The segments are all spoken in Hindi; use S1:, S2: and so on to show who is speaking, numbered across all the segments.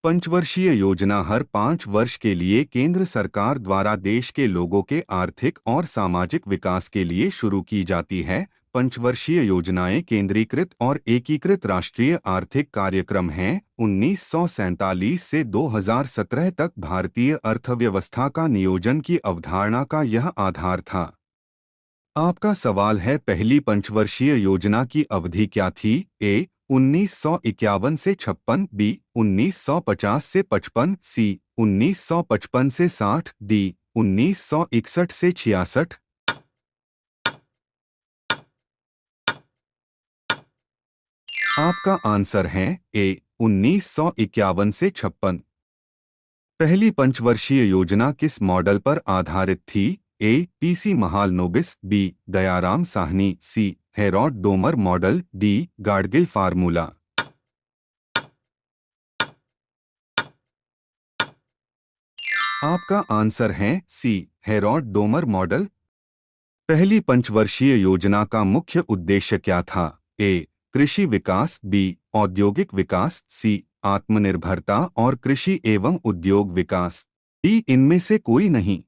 S1: पंचवर्षीय योजना हर 5 वर्ष के लिए केंद्र सरकार द्वारा देश के लोगों के आर्थिक और सामाजिक विकास के लिए शुरू की जाती है। पंचवर्षीय योजनाएं केंद्रीकृत और एकीकृत राष्ट्रीय आर्थिक कार्यक्रम हैं। 1947 से 2017 तक भारतीय अर्थव्यवस्था का नियोजन की अवधारणा का यह आधार था। आपका सवाल है, पहली पंचवर्षीय योजना की अवधि क्या थी? ए 1951 से 56, बी 1950 से 55, सी 1955 से 60, डी 1961 से 66। आपका आंसर है ए 1951 से 56। पहली पंचवर्षीय योजना किस मॉडल पर आधारित थी? A PC Mahalanobis, B Dayaram Sahni, C Harrod Domar model, D Gadgil formula. आपका आंसर है सी हेरोड डोमर मॉडल। पहली पंचवर्षीय योजना का मुख्य उद्देश्य क्या था? ए कृषि विकास, बी औद्योगिक विकास, सी आत्मनिर्भरता और कृषि एवं उद्योग विकास, डी इनमें से कोई नहीं।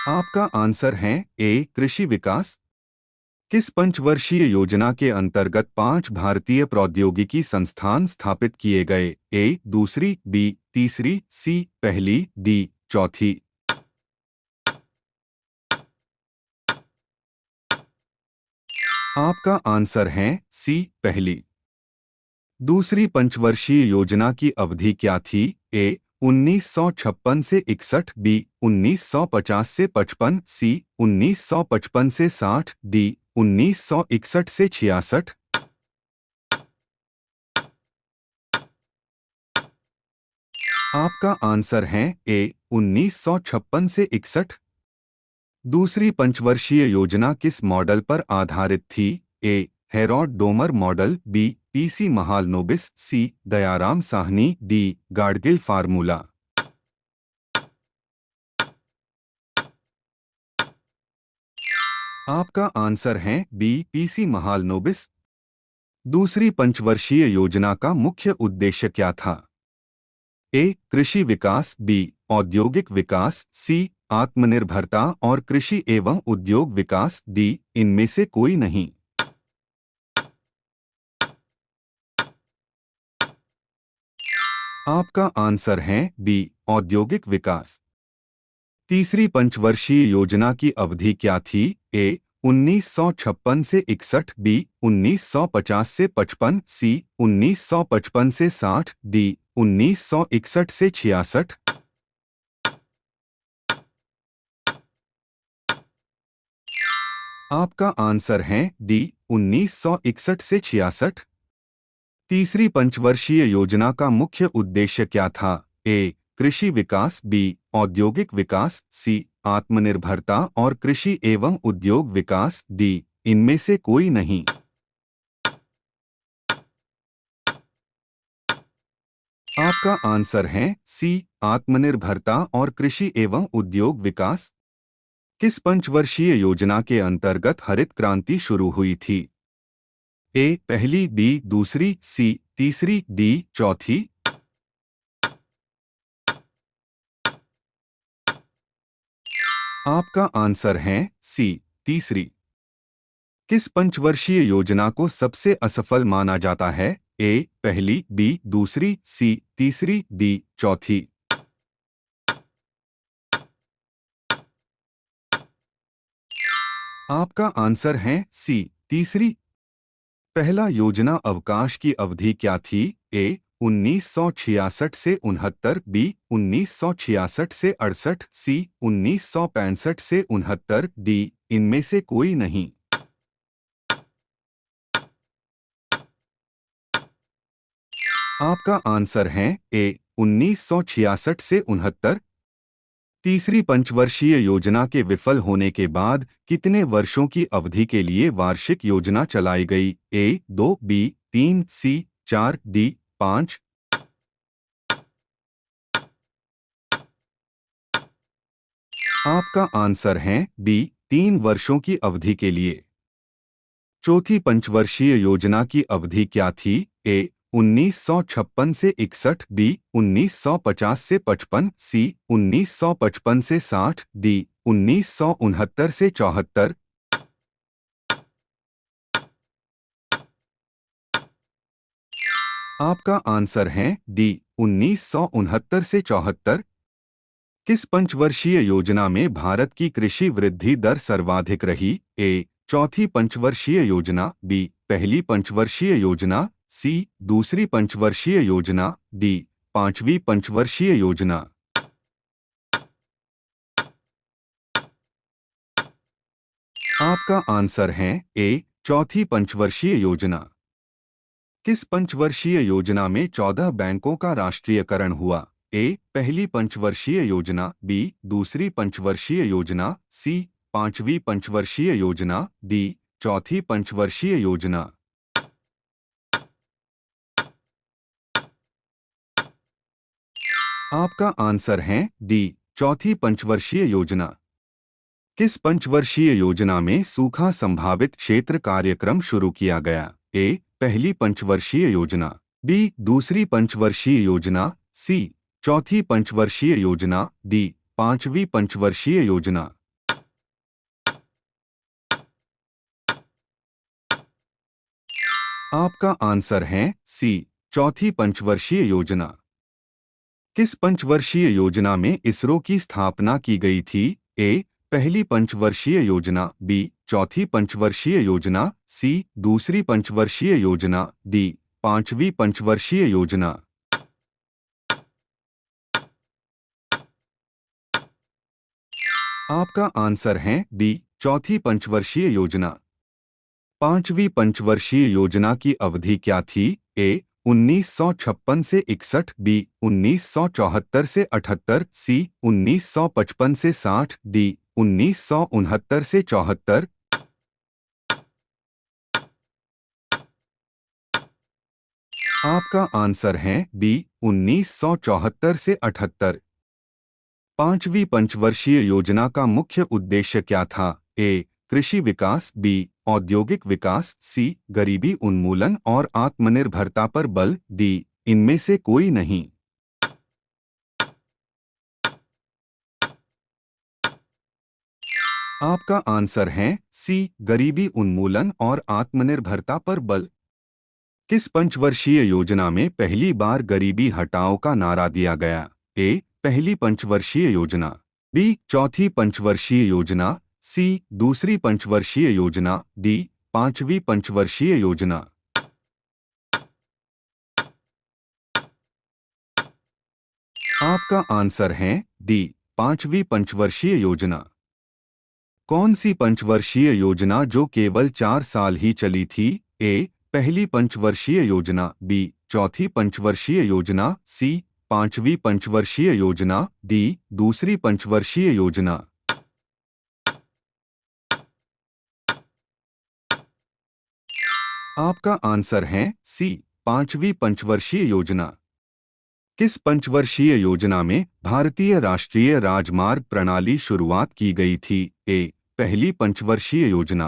S1: आपका आंसर है ए कृषि विकास। किस पंचवर्षीय योजना के अंतर्गत 5 भारतीय प्रौद्योगिकी संस्थान स्थापित किए गए? ए दूसरी, बी तीसरी, सी पहली, डी चौथी। आपका आंसर है सी पहली। दूसरी पंचवर्षीय योजना की अवधि क्या थी? ए 1956 से 61, बी 1950 से 55, सी 1955 से 60, डी 1961 से 66। आपका आंसर है ए 1956 से 61। दूसरी पंचवर्षीय योजना किस मॉडल पर आधारित थी? A Harrod Domar model, B PC Mahalanobis, C Dayaram Sahni, D Gadgil formula. आपका आंसर है बी पीसी महालनोबिस। दूसरी पंचवर्षीय योजना का मुख्य उद्देश्य क्या था? ए कृषि विकास, बी औद्योगिक विकास, सी आत्मनिर्भरता और कृषि एवं उद्योग विकास, डी इनमें से कोई नहीं। आपका आंसर है बी औद्योगिक विकास। तीसरी पंचवर्षीय योजना की अवधि क्या थी? ए 1956 से 61, बी 1950 से 55, सी 1955 से 60, डी 1961 से 66। आपका आंसर है डी 1961 से 66। तीसरी पंचवर्षीय योजना का मुख्य उद्देश्य क्या था? ए कृषि विकास, बी औद्योगिक विकास, सी आत्मनिर्भरता और कृषि एवं उद्योग विकास, डी इनमें से कोई नहीं। आपका आंसर है सी आत्मनिर्भरता और कृषि एवं उद्योग विकास। किस पंचवर्षीय योजना के अंतर्गत हरित क्रांति शुरू हुई थी? ए पहली, बी दूसरी, सी तीसरी, डी चौथी। आपका आंसर है सी तीसरी। किस पंचवर्षीय योजना को सबसे असफल माना जाता है? ए पहली, बी दूसरी, सी तीसरी, डी चौथी। आपका आंसर है सी तीसरी। पहला योजना अवकाश की अवधि क्या थी? ए 1966 से 69, बी 1966 से 68, सी 1965 से 69, डी इनमें से कोई नहीं। आपका आंसर है ए 1966 से 69। तीसरी पंचवर्षीय योजना के विफल होने के बाद कितने वर्षों की अवधि के लिए वार्षिक योजना चलाई गई? ए 2, बी 3, सी 4, डी 5। आपका आंसर है बी 3 वर्षों की अवधि के लिए। चौथी पंचवर्षीय योजना की अवधि क्या थी? ए 1956 से 61, बी 1950 से 55, सी 1955 से 60, डी 1969 से 74। आपका आंसर है डी 1969 से 74। किस पंचवर्षीय योजना में भारत की कृषि वृद्धि दर सर्वाधिक रही? ए चौथी पंचवर्षीय योजना, बी पहली पंचवर्षीय योजना, सी दूसरी पंचवर्षीय योजना, डी पांचवी पंचवर्षीय योजना। आपका आंसर है ए चौथी पंचवर्षीय योजना। किस पंचवर्षीय योजना में 14 बैंकों का राष्ट्रीयकरण हुआ? ए पहली पंचवर्षीय योजना, बी दूसरी पंचवर्षीय योजना, सी पांचवी पंचवर्षीय योजना, डी चौथी पंचवर्षीय योजना। आपका आंसर है डी चौथी पंचवर्षीय योजना। किस पंचवर्षीय योजना में सूखा संभावित क्षेत्र कार्यक्रम शुरू किया गया? ए पहली पंचवर्षीय योजना, बी दूसरी पंचवर्षीय योजना, सी चौथी पंचवर्षीय योजना, डी पांचवी पंचवर्षीय योजना। आपका आंसर है सी चौथी पंचवर्षीय योजना। किस पंचवर्षीय योजना में इसरो की स्थापना की गई थी? ए पहली पंचवर्षीय योजना, बी चौथी पंचवर्षीय योजना, सी दूसरी पंचवर्षीय योजना, डी पांचवी पंचवर्षीय योजना। आपका आंसर है बी चौथी पंचवर्षीय योजना। पांचवी पंचवर्षीय योजना की अवधि क्या थी? ए 1956 से 61, बी 1974 से 78, सी 1955 से 60, डी 1969 से 74। आपका आंसर है बी 1974 से 78। पांचवी पंचवर्षीय योजना का मुख्य उद्देश्य क्या था? ए कृषि विकास, बी औद्योगिक विकास, सी गरीबी उन्मूलन और आत्मनिर्भरता पर बल, डी इनमें से कोई नहीं। आपका आंसर है सी गरीबी उन्मूलन और आत्मनिर्भरता पर बल। किस पंचवर्षीय योजना में पहली बार गरीबी हटाओ का नारा दिया गया? ए पहली पंचवर्षीय योजना, बी चौथी पंचवर्षीय योजना, सी दूसरी पंचवर्षीय योजना, डी पांचवी पंचवर्षीय योजना। आपका आंसर है डी पांचवी पंचवर्षीय योजना। कौन सी पंचवर्षीय योजना जो केवल 4 साल ही चली थी? ए पहली पंचवर्षीय योजना, बी चौथी पंचवर्षीय योजना, सी पांचवी पंचवर्षीय योजना, डी दूसरी पंचवर्षीय योजना। आपका आंसर है सी पांचवी पंचवर्षीय योजना। किस पंचवर्षीय योजना में भारतीय राष्ट्रीय राजमार्ग प्रणाली शुरुआत की गई थी? ए पहली पंचवर्षीय योजना,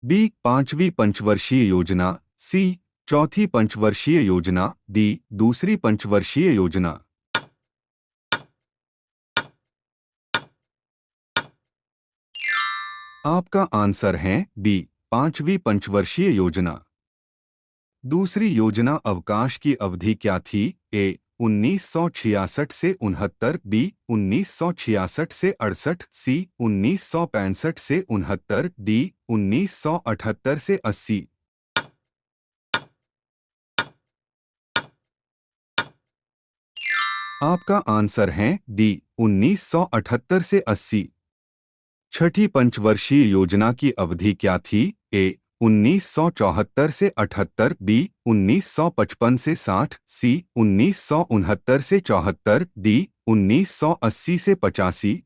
S1: बी पांचवी पंचवर्षीय योजना, सी चौथी पंचवर्षीय योजना, डी दूसरी पंचवर्षीय योजना। आपका आंसर है बी पांचवी पंचवर्षीय योजना। दूसरी योजना अवकाश की अवधि क्या थी? ए 1966 से 69, बी 1966 से 68, सी 1965 से 69, डी 1978 से 80। आपका आंसर है डी 1978 से 80। छठी पंचवर्षीय योजना की अवधि क्या थी? ए 1974 से 78, बी 1955 से 60, सी 1969 से 74, डी 1980 से 85।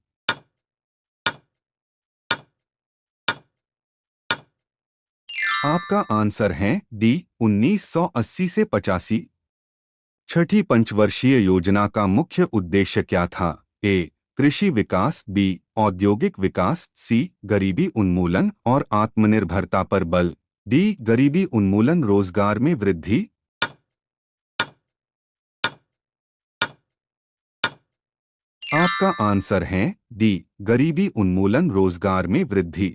S1: आपका आंसर है डी 1980 से 85। छठी पंचवर्षीय योजना का मुख्य उद्देश्य क्या था? ए कृषि विकास, बी औद्योगिक विकास, सी गरीबी उन्मूलन और आत्मनिर्भरता पर बल, डी गरीबी उन्मूलन रोजगार में वृद्धि। आपका आंसर है डी गरीबी उन्मूलन रोजगार में वृद्धि।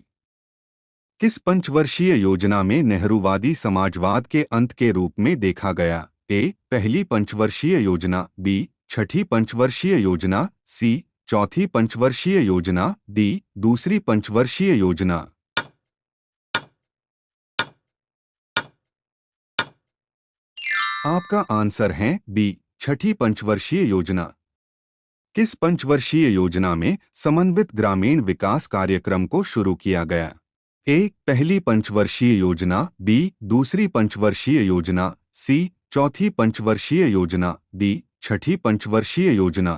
S1: किस पंचवर्षीय योजना में नेहरूवादी समाजवाद के अंत के रूप में देखा गया? ए पहली पंचवर्षीय योजना, बी छठी पंचवर्षीय योजना, सी चौथी पंचवर्षीय योजना, डी दूसरी पंचवर्षीय योजना। आपका आंसर है बी छठी पंचवर्षीय योजना। किस पंचवर्षीय योजना में समन्वित ग्रामीण विकास कार्यक्रम को शुरू किया गया? ए पहली पंचवर्षीय योजना, बी दूसरी पंचवर्षीय योजना, सी चौथी पंचवर्षीय योजना, डी छठी पंचवर्षीय योजना।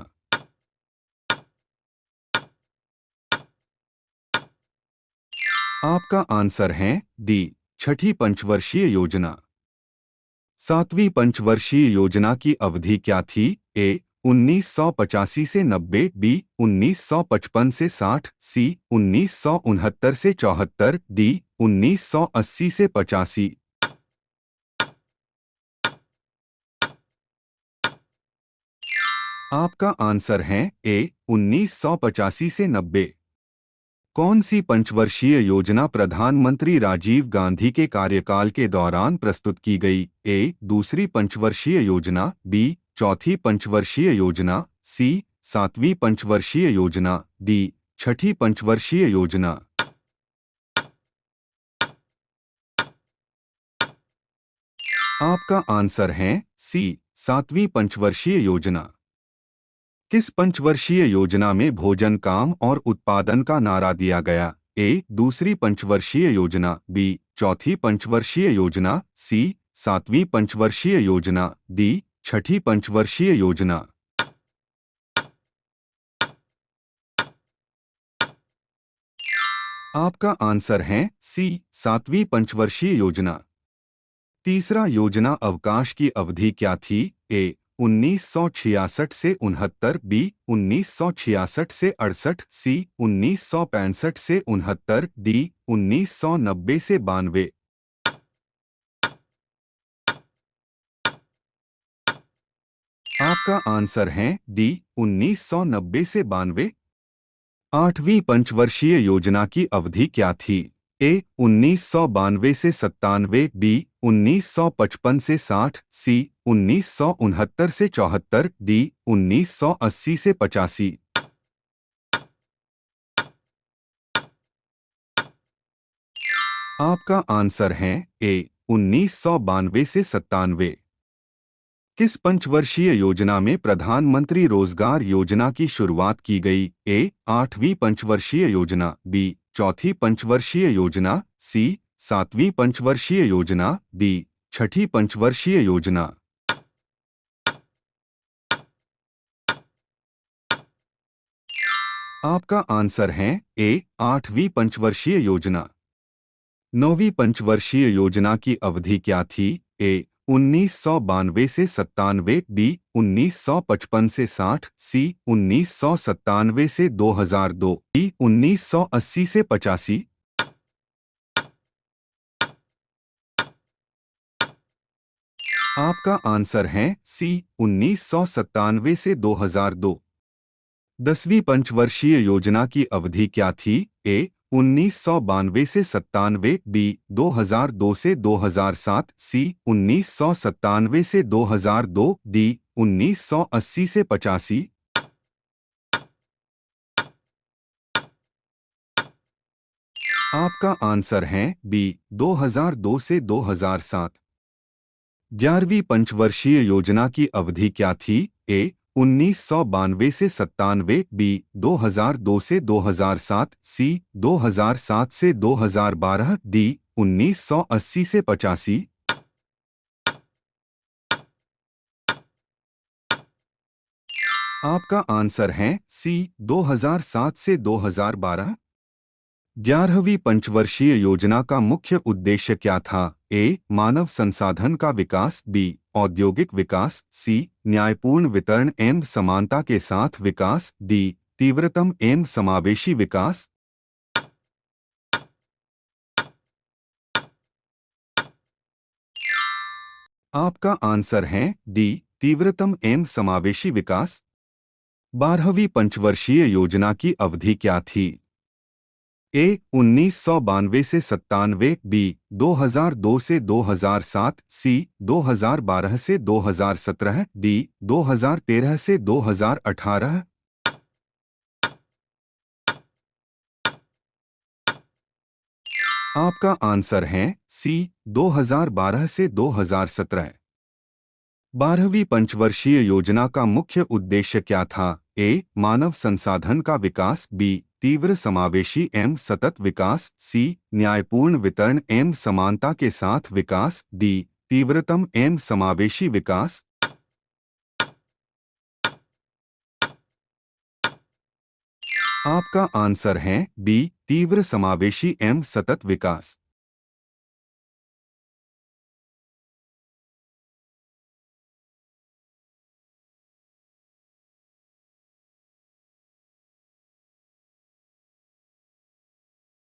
S1: आपका आंसर है डी छठी पंचवर्षीय योजना। सातवीं पंचवर्षीय योजना की अवधि क्या थी? ए 1985 से 90, बी 1955 से 60, सी 1969 से 74, डी 1980 से 85। आपका आंसर है ए 1985 से 90। कौन सी पंचवर्षीय योजना प्रधानमंत्री राजीव गांधी के कार्यकाल के दौरान प्रस्तुत की गई? ए दूसरी पंचवर्षीय योजना, बी चौथी पंचवर्षीय योजना, सी सातवीं पंचवर्षीय योजना, डी छठी पंचवर्षीय योजना। आपका आंसर है सी सातवीं पंचवर्षीय योजना। किस पंचवर्षीय योजना में भोजन काम और उत्पादन का नारा दिया गया? ए दूसरी पंचवर्षीय योजना, बी चौथी पंचवर्षीय योजना, सी सातवीं पंचवर्षीय योजना, डी छठी पंचवर्षीय योजना। आपका आंसर है सी सातवीं पंचवर्षीय योजना। तीसरा योजना अवकाश की अवधि क्या थी? ए 1966 से 69, बी 1966 से 68, सी 1965 से 69, डी 1990 से 92। आपका आंसर है डी 1990 से 92। आठवीं पंचवर्षीय योजना की अवधि क्या थी? ए 1992 से 97, बी 1955 से 60, सी 1969 से 74, डी 1980 से 85। आपका आंसर है ए 1992 से 97। किस पंचवर्षीय योजना में प्रधानमंत्री रोजगार योजना की शुरुआत की गई? ए आठवीं पंचवर्षीय योजना, बी चौथी पंचवर्षीय योजना, सी सातवीं पंचवर्षीय योजना, डी छठी पंचवर्षीय योजना। आपका आंसर है ए आठवीं पंचवर्षीय योजना। नौवीं पंचवर्षीय योजना की अवधि क्या थी? ए 1992 से 97, बी 1955 से 60, सी 1997 से 2002, डी 1980 से 85। आपका आंसर है सी 1997 से 2002। 10वीं पंचवर्षीय योजना की अवधि क्या थी? ए 1992 से 97, बी 2002 से 2007, सी 1997 से 2002, डी 1980 से 85। आपका आंसर है बी 2002 से 2007। 11वीं पंचवर्षीय योजना की अवधि क्या थी? ए 1992 से 97, बी 2002 से 2007, सी 2007 से 2012, डी 1980 से 85। आपका आंसर है सी 2007 से 2012। 11वीं पंचवर्षीय योजना का मुख्य उद्देश्य क्या था? ए मानव संसाधन का विकास, बी औद्योगिक विकास, सी न्यायपूर्ण वितरण एवं समानता के साथ विकास, डी तीव्रतम एवं समावेशी विकास। आपका आंसर है डी, तीव्रतम एवं समावेशी विकास। 12वीं पंचवर्षीय योजना की अवधि क्या थी? ए 1992 से 97, बी 2002 से 2007, सी 2012 से 2017, डी 2013 से 2018। आपका आंसर है सी, 2012 से 2017। 12वीं पंचवर्षीय योजना का मुख्य उद्देश्य क्या था? ए, मानव संसाधन का विकास, बी, तीव्र समावेशी एवं सतत विकास, सी, न्यायपूर्ण वितरण एवं समानता के साथ विकास, डी, तीव्रतम एवं समावेशी विकास। आपका आंसर है बी, तीव्र समावेशी एवं सतत विकास।